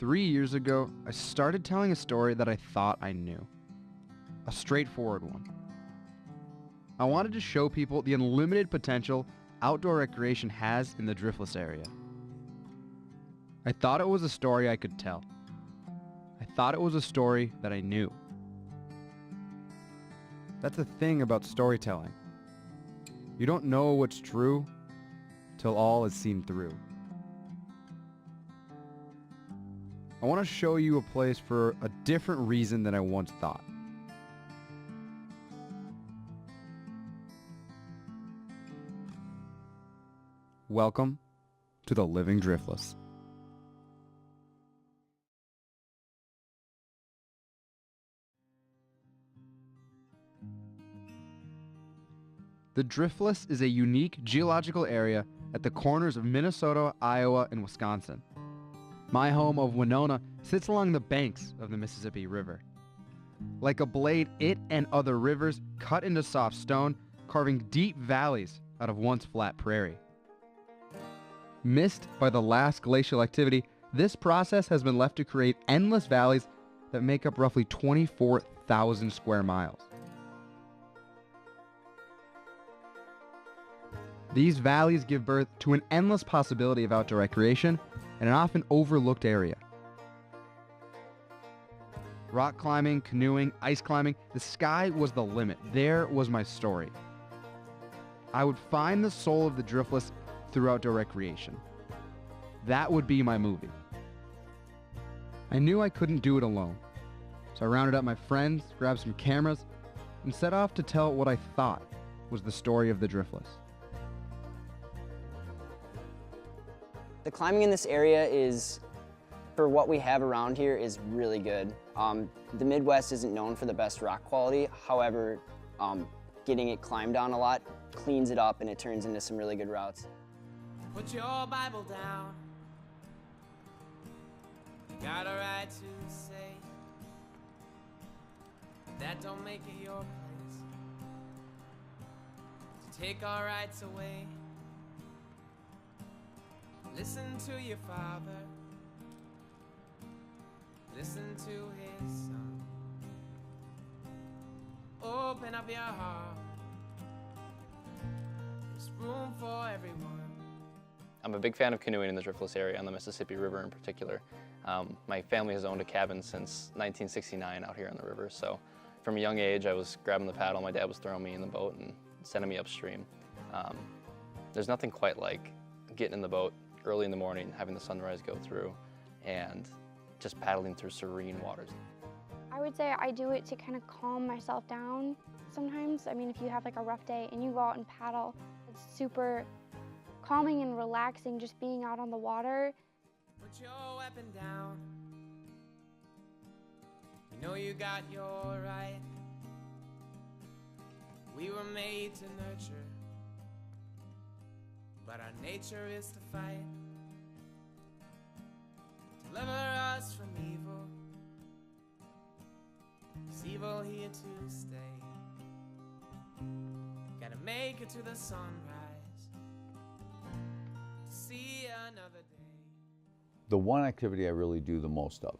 3 years ago, I started telling a story that I thought I knew. A straightforward one. I wanted to show people the unlimited potential outdoor recreation has in the Driftless area. I thought it was a story I could tell. I thought it was a story that I knew. That's the thing about storytelling. You don't know what's true till all is seen through. I want to show you a place for a different reason than I once thought. Welcome to the Living Driftless. The Driftless is a unique geological area at the corners of Minnesota, Iowa, and Wisconsin. My home of Winona sits along the banks of the Mississippi River. Like a blade, it and other rivers cut into soft stone, carving deep valleys out of once flat prairie. Missed by the last glacial activity, this process has been left to create endless valleys that make up roughly 24,000 square miles. These valleys give birth to an endless possibility of outdoor recreation in an often overlooked area. Rock climbing, canoeing, ice climbing, the sky was the limit. There was my story. I would find the soul of the Driftless through outdoor recreation. That would be my movie. I knew I couldn't do it alone, so I rounded up my friends, grabbed some cameras, and set off to tell what I thought was the story of the Driftless. The climbing in this area is, for what we have around here, is really good. The Midwest isn't known for the best rock quality. However, getting it climbed on a lot cleans it up and it turns into some really good routes. Put your Bible down. You got a right to say that don't make it your place. To take our rights away. Listen to your father. Listen to his son. Open up your heart. There's room for everyone. I'm a big fan of canoeing in the Driftless area, on the Mississippi River in particular. My family has owned a cabin since 1969 out here on the river, so from a young age I was grabbing the paddle, my dad was throwing me in the boat and sending me upstream. There's nothing quite like getting in the boat early in the morning, having the sunrise go through, and just paddling through serene waters. I would say I do it to kind of calm myself down sometimes. I mean, if you have like a rough day and you go out and paddle, it's super calming and relaxing just being out on the water. Put your weapon down. You know you got your right. We were made to nurture, but our nature is to fight. Deliver us from evil. Is evil here to stay? Gotta make it to the sunrise to see another day. The one activity I really do the most of,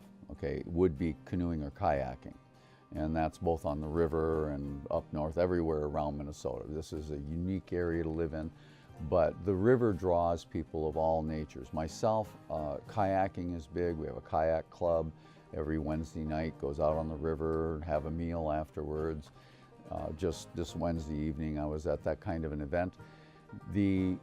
would be canoeing or kayaking. And that's both on the river and up north, everywhere around Minnesota. This is a unique area to live in. But the river draws people of all natures. Myself, kayaking is big. We have a kayak club. Every Wednesday night goes out on the river, have a meal afterwards. Just this Wednesday evening I was at that kind of an event. The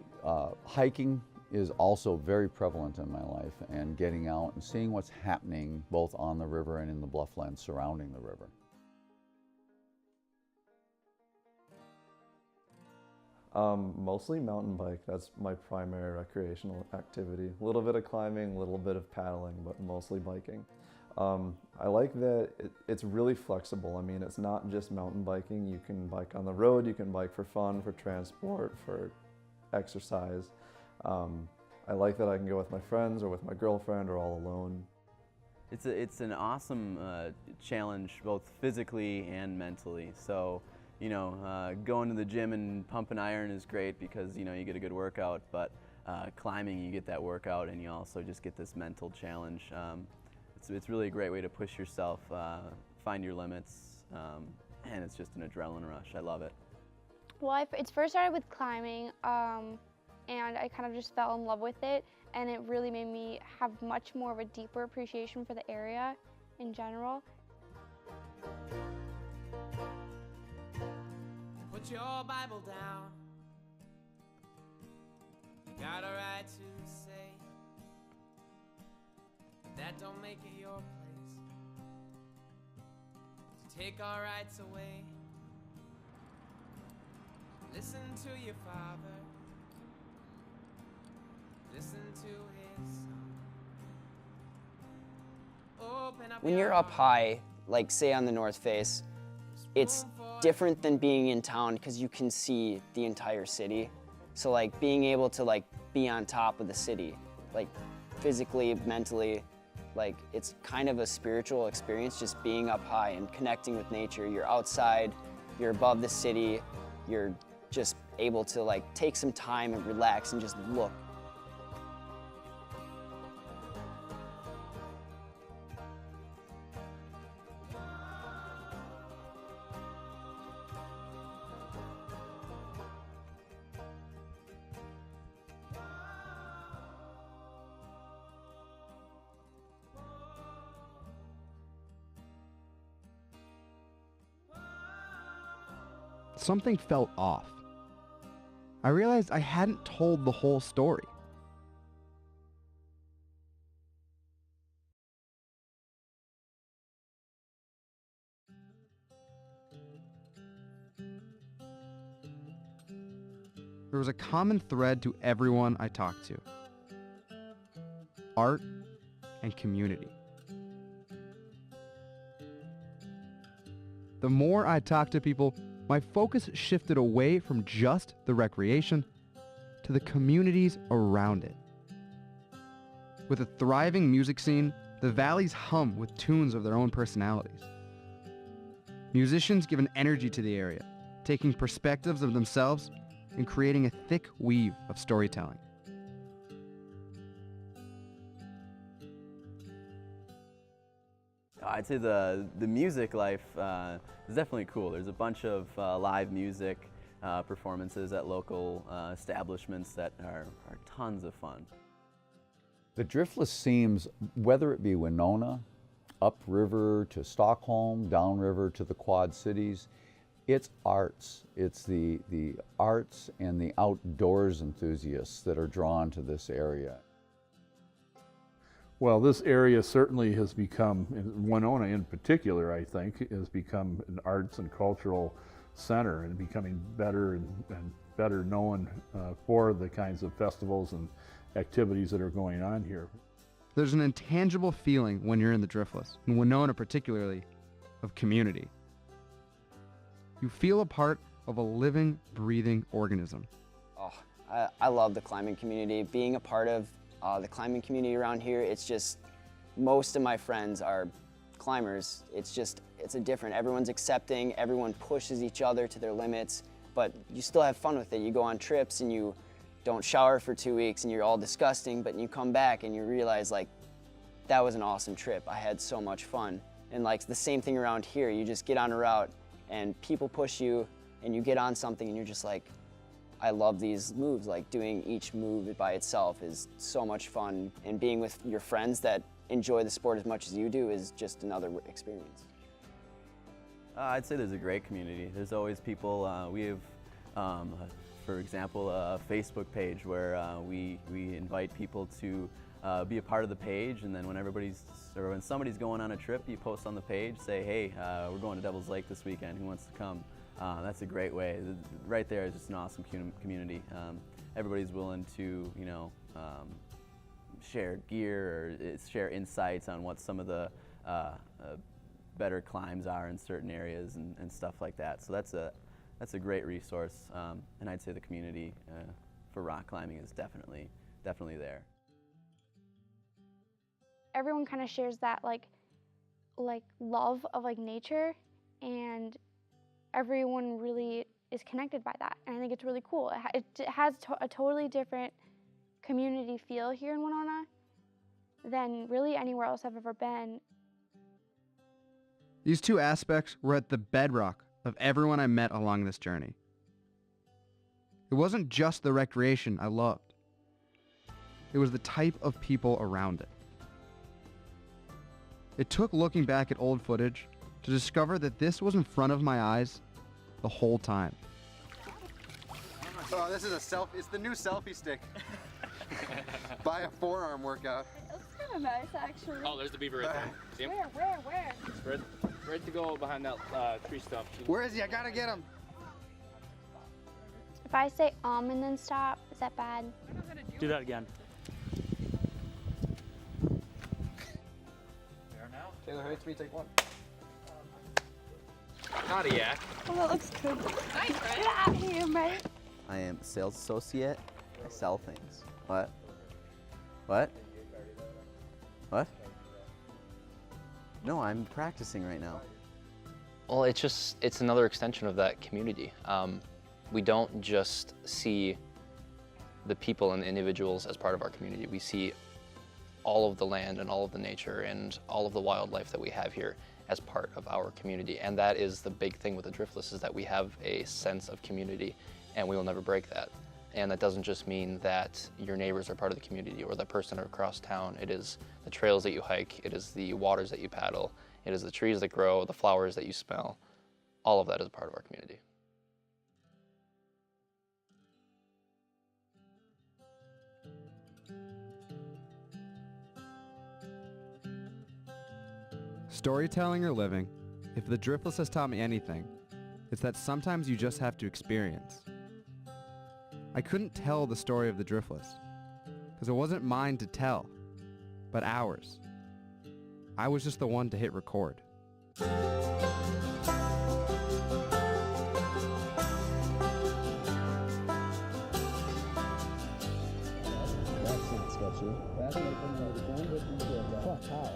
hiking is also very prevalent in my life, and getting out and seeing what's happening both on the river and in the blufflands surrounding the river. Mostly mountain bike. That's my primary recreational activity. A little bit of climbing, a little bit of paddling, but mostly biking. I like that it's really flexible. I mean, it's not just mountain biking. You can bike on the road, you can bike for fun, for transport, for exercise. I like that I can go with my friends or with my girlfriend or all alone. It's an awesome challenge, both physically and mentally. So, going to the gym and pumping iron is great because, you get a good workout, but climbing, you get that workout and you also just get this mental challenge. It's really a great way to push yourself, find your limits, and it's just an adrenaline rush. I love it. Well, it first started with climbing, and I kind of just fell in love with it, and it really made me have much more of a deeper appreciation for the area in general. Put your Bible down. You got a right to say that don't make it your place. To take our rights away. Listen to your father. Listen to his son. Open up When your you're up heart. high, like say on the North Face, it's different than being in town because you can see the entire city. So like being able to like be on top of the city, like physically, mentally, like it's kind of a spiritual experience just being up high and connecting with nature. You're outside, you're above the city, you're just able to like take some time and relax and just look. Something felt off. I realized I hadn't told the whole story. There was a common thread to everyone I talked to: art and community. The more I talked to people, my focus shifted away from just the recreation to the communities around it. With a thriving music scene, the valleys hum with tunes of their own personalities. Musicians give an energy to the area, taking perspectives of themselves and creating a thick weave of storytelling. I'd say the music life is definitely cool. There's a bunch of live music performances at local establishments that are tons of fun. The Driftless seems, whether it be Winona, upriver to Stockholm, downriver to the Quad Cities, it's arts. It's the arts and the outdoors enthusiasts that are drawn to this area. Well, this area certainly has become, Winona in particular, I think, has become an arts and cultural center and becoming better and better known for the kinds of festivals and activities that are going on here. There's an intangible feeling when you're in the Driftless, and Winona particularly, of community. You feel a part of a living, breathing organism. Oh, I love the climbing community. Being a part of the climbing community around here, it's just, most of my friends are climbers. It's a different, everyone's accepting, everyone pushes each other to their limits, but you still have fun with it. You go on trips and you don't shower for 2 weeks and you're all disgusting, but you come back and you realize like, that was an awesome trip. I had so much fun. And like the same thing around here, you just get on a route and people push you and you get on something and you're just like, I love these moves. Like doing each move by itself is so much fun, and being with your friends that enjoy the sport as much as you do is just another experience. I'd say there's a great community. There's always people. We have, for example, a Facebook page where we invite people to be a part of the page, and then when somebody's going on a trip, you post on the page, say, hey, we're going to Devil's Lake this weekend. Who wants to come? That's a great way. Right there is just an awesome community. Everybody's willing to, share gear or share insights on what some of the better climbs are in certain areas and stuff like that. So that's a great resource. And I'd say the community for rock climbing is definitely there. Everyone kind of shares that like love of like nature, and everyone really is connected by that, and I think it's really cool. It has a totally different community feel here in Winona, than really anywhere else I've ever been. These two aspects were at the bedrock of everyone I met along this journey. It wasn't just the recreation I loved. It was the type of people around it. It took looking back at old footage to discover that this was in front of my eyes the whole time. Oh, this is it's the new selfie stick. Buy a forearm workout. It looks kind of nice, actually. Oh, there's the beaver right there. See him? Where? It's right to go behind that tree stump. Where is he? I gotta get him. If I say and then stop, is that bad? Do that again. Taylor hates me, take one. Cardiac. Oh, that looks good. Nice, right? Get out of here, mate. I am a sales associate. I sell things. What? What? What? No, I'm practicing right now. Well, it's another extension of that community. We don't just see the people and the individuals as part of our community. We see all of the land and all of the nature and all of the wildlife that we have here as part of our community. And that is the big thing with the Driftless, is that we have a sense of community and we will never break that. And that doesn't just mean that your neighbors are part of the community or the person across town. It is the trails that you hike, it is the waters that you paddle, it is the trees that grow, the flowers that you smell. All of that is a part of our community. Storytelling or living, if the Driftless has taught me anything, it's that sometimes you just have to experience. I couldn't tell the story of the Driftless, because it wasn't mine to tell, but ours. I was just the one to hit record. That's not sketchy. That's not sketchy. Fuck, how?